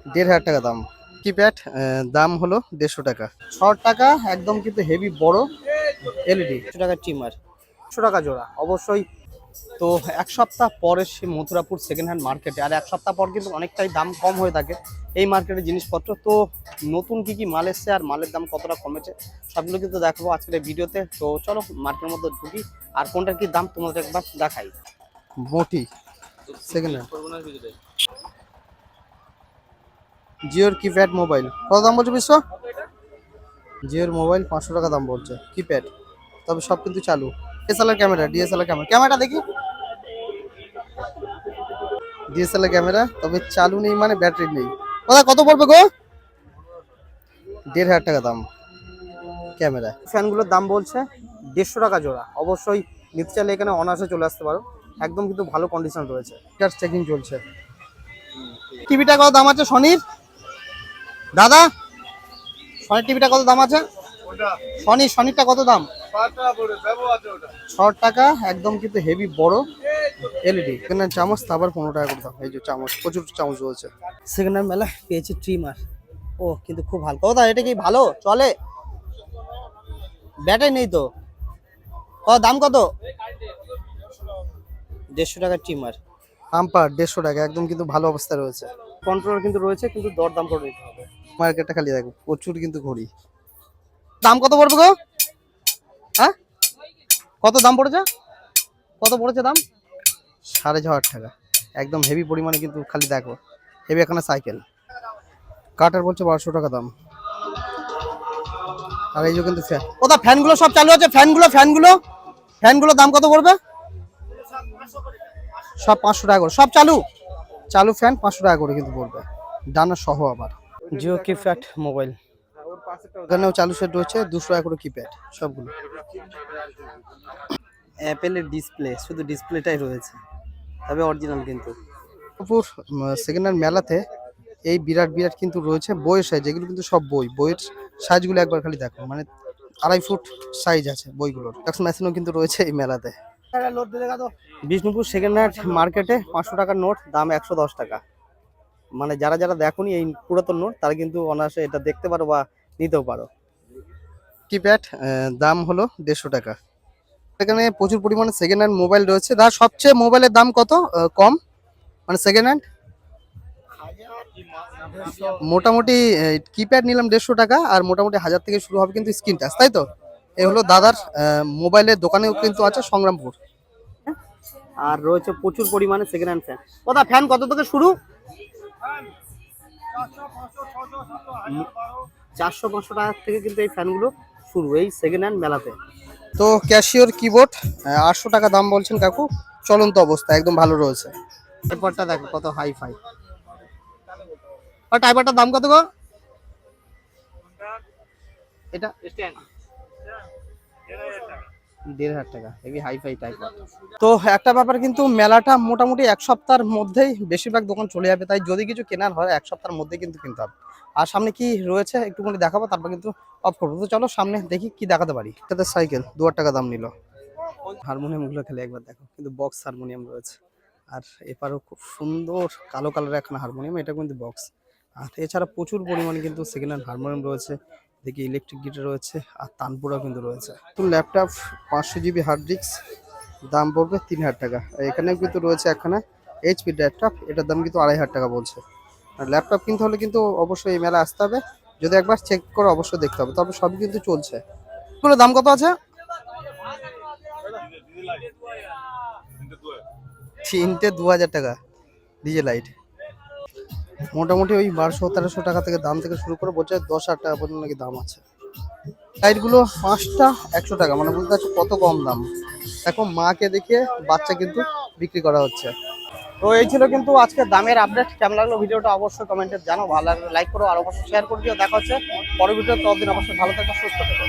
1,500 টাকা দাম। কিপ্যাড দাম হলো 150 টাকা। 6 টাকা একদম কিন্তু হেভি বড় এলইডি। 100 টাকা ট্রিমার, 100 টাকা জোড়া অবশ্যই। তো এক সপ্তাহ পরে সে মথুরাপুর সেকেন্ড হ্যান্ড মার্কেটে, আর এক সপ্তাহ পর কিন্তু অনেকটাই দাম কম হয়ে থাকে এই মার্কেটের জিনিসপত্র। তো নতুন কি কি মাল এসছে আর মালের দাম কতটা কমেছে সবগুলো কিন্তু দেখাবো আজকের এই ভিডিওতে। তো চলো মার্কেটের মধ্যে ঢুকি আর কোনটার কি দাম তোমাদের একবার দেখাই। মোটি সেকেন্ড হ্যান্ড জিওর কিপ্যাড মোবাইল কত দাম বলছে বিশ্ব? জিওর মোবাইল 500 টাকা দাম বলছে কিপ্যাড, তবে সব কিন্তু চালু। ডিএসএলআর ক্যামেরা, ডিএসএলআর ক্যামেরা দেখি, ডিএসএলআর ক্যামেরা তবে চালু নেই মানে ব্যাটারি নেই। ওটা কত পড়বে গো? 1,500 টাকা দাম ক্যামেরা। ফ্যানগুলোর দাম বলছে 150 টাকা জোড়া, অবশ্যই নিতে চাইলে এখানে অনায়াসে চলে আসতে পারো, একদম কিন্তু ভালো কন্ডিশন রয়েছে। এটার চেকিং চলছে। টিভিটা কত দাম আছে সনির দাদা? সনির টিভিটা কত দাম আছে? সনিরটা কত দাম? 6 টাকা একদম কিন্তু হেভি বড় এলইডি। এখানে চামচ আবার 15 টাকা করে দাম। এই যে চামচ, প্রচুর চামচ রয়েছে। সেকেন্ড হ্যান্ড মেলা পেয়েছি ট্রিমার, ও কিন্তু খুব হালকা। দাদা এটা কি ভালো চলে? ব্যাটারি নেই তো। দাম কত? 150 টাকা ট্রিমার। আম্পার 150 টাকা, একদম কিন্তু ভালো অবস্থা রয়েছে। কন্ট্রোলার কিন্তু রয়েছে, কিন্তু দরদাম করে নিতে হবে। মার্কেটটা খালি দেখো, প্রচুর কিন্তু ঘড়ি। দাম কত পড়বে গো? হ্যাঁ কত দাম পড়েছে? কত পড়েছে দাম? 6,500 টাকা, একদম হেভি পরিমাণে কিন্তু খালি দেখো হেভি এখানে সাইকেল। কাটার বলছে 1200 টাকা দাম। আর এই যে কিন্তু ফ্যান, ওটা ফ্যানগুলো সব চালু আছে। ফ্যানগুলো দাম কত পড়বে? সব 500 টাকা করে, সব চালু ফ্যান 500 টাকা করে কিন্তু পড়বে, ডানা সহ। আবার জিও কিপ্যাড মোবাইল এখানেও চালু সেট রয়েছে, 200 টাকা করে কিপ্যাড সবগুলো। অ্যাপেলের ডিসপ্লে, শুধু ডিসপ্লেটাই রয়েছে, তবে অরিজিনাল কিন্তু। পুর সেকেন্ড হ্যান্ড মেলাতে এই বিরাট বিরাট কিন্তু রয়েছে বইয়ের সাইজ, যেগুলো কিন্তু সব বইয়ের সাইজগুলো একবার খালি দেখো, মানে 2.5 ফুট সাইজ আছে বইগুলোর। মেশিনও কিন্তু রয়েছে এই মেলাতে। বিষ্ণুপুর সেকেন্ড হ্যান্ড মার্কেটে 500 টাকার নোট দাম 110 টাকা। মানে যারা যারা দেখোনি এই পুরাতন নোট, তারা কিন্তু অনায়াসে এটা দেখতে পারো বা নিতেও পারো। কিপ্যাড দাম হলো 150 টাকা। এখানে প্রচুর পরিমাণে সেকেন্ড হ্যান্ড মোবাইল রয়েছে। তার সবচেয়ে মোবাইলের দাম কত কম, মানে সেকেন্ড হ্যান্ড? মোটামুটি কিপ্যাড নিলাম 150 টাকা, আর মোটামুটি 1000 থেকে শুরু হবে কিন্তু স্ক্রিন টাচ, তাই তো? এই হলো দাদার মোবাইলের দোকানেও কিন্তু আছে সংগ্রামপুর। আর রয়েছে প্রচুর পরিমাণে সেকেন্ড হ্যান্ড ফ্যান। কোথা ফ্যান কত থেকে শুরু? 400-500 টাকা থেকে কিন্তু এই ফ্যানগুলো শুরু এই সেকেন্ড হ্যান্ড মেলাতে। তো ক্যাশিওর কিবোর্ড 800 টাকা দাম বলছেন কাকু, চলন্ত অবস্থা একদম ভালো রয়েছে। টাইপারটা দেখো কত হাই ফাই। আর টাইপারটার দাম কত গো? এটা 1,500 টাকা, হেভি হাই ফাই টাইপার। তো একটা ব্যাপার কিন্তু, মেলাটা মোটামুটি এক সপ্তাহের মধ্যেই বেশিরভাগ দোকান চলে যাবে, তাই যদি কিছু কেনার হয় এক সপ্তাহের মধ্যেই কিন্তু কিনতে হবে। আর সামনে কি রয়েছে একটুখানি দেখাবো, তারপর কিন্তু অফ করবো। তো চলো সামনে দেখি কি দেখাতে পারি। এটাতে সাইকেল 2,000 টাকা দাম নিল। হারমোনিয়াম গুলো খেলে একবার দেখো, কিন্তু বক্স হারমোনিয়াম রয়েছে। আর এপারও খুব সুন্দর কালো কালারের একটা হারমোনিয়াম, এটা কিন্তু বক্স। আর এছাড়া প্রচুর পরিমাণে কিন্তু সেকেন্ড হ্যান্ড হারমোনিয়াম রয়েছে, দেখি ইলেকট্রিক গিটার রয়েছে, আর তানপুরা কিন্তু রয়েছে। তো ল্যাপটপ 500 জিবি হার্ড ডিস্ক দাম পড়বে 3,000 টাকা। এখানেও কিন্তু রয়েছে একখানা এইচপি ল্যাপটপ, এটার দাম কিন্তু 2,500 টাকা বলছে। আর ল্যাপটপ কিনতে হলে কিন্তু অবশ্যই এই মেলা আসতে হবে, যদি একবার চেক করে অবশ্যই দেখতে হবে। তবে সবই কিন্তু চলছে। এগুলো দাম কত আছে? 3টে 2,000 টাকা ডিজে লাইট। মোটামুটি ওই 1200-1300 টাকা থেকে দাম থেকে শুরু করে বলছে 10,000 টাকা পর্যন্ত নাকি দাম আছে। লাইটগুলো 5টা 100 টাকা, মানে বলতে পারছো কত কম দাম। এখন মাকে দেখে বাচ্চা কিন্তু বিক্রি করা হচ্ছে। তো এই ছিল কিন্তু আজকে দামের আপডেট। কেমন লাগলো ভিডিওটা অবশ্যই কমেন্টে জানাও, ভালো লাগলে লাইক করো, আর অবশ্যই শেয়ার করে দিও। দেখা হচ্ছে পরের ভিডিও, ততদিন অবশ্যই ভালো থাকো, সুস্থ থাকো।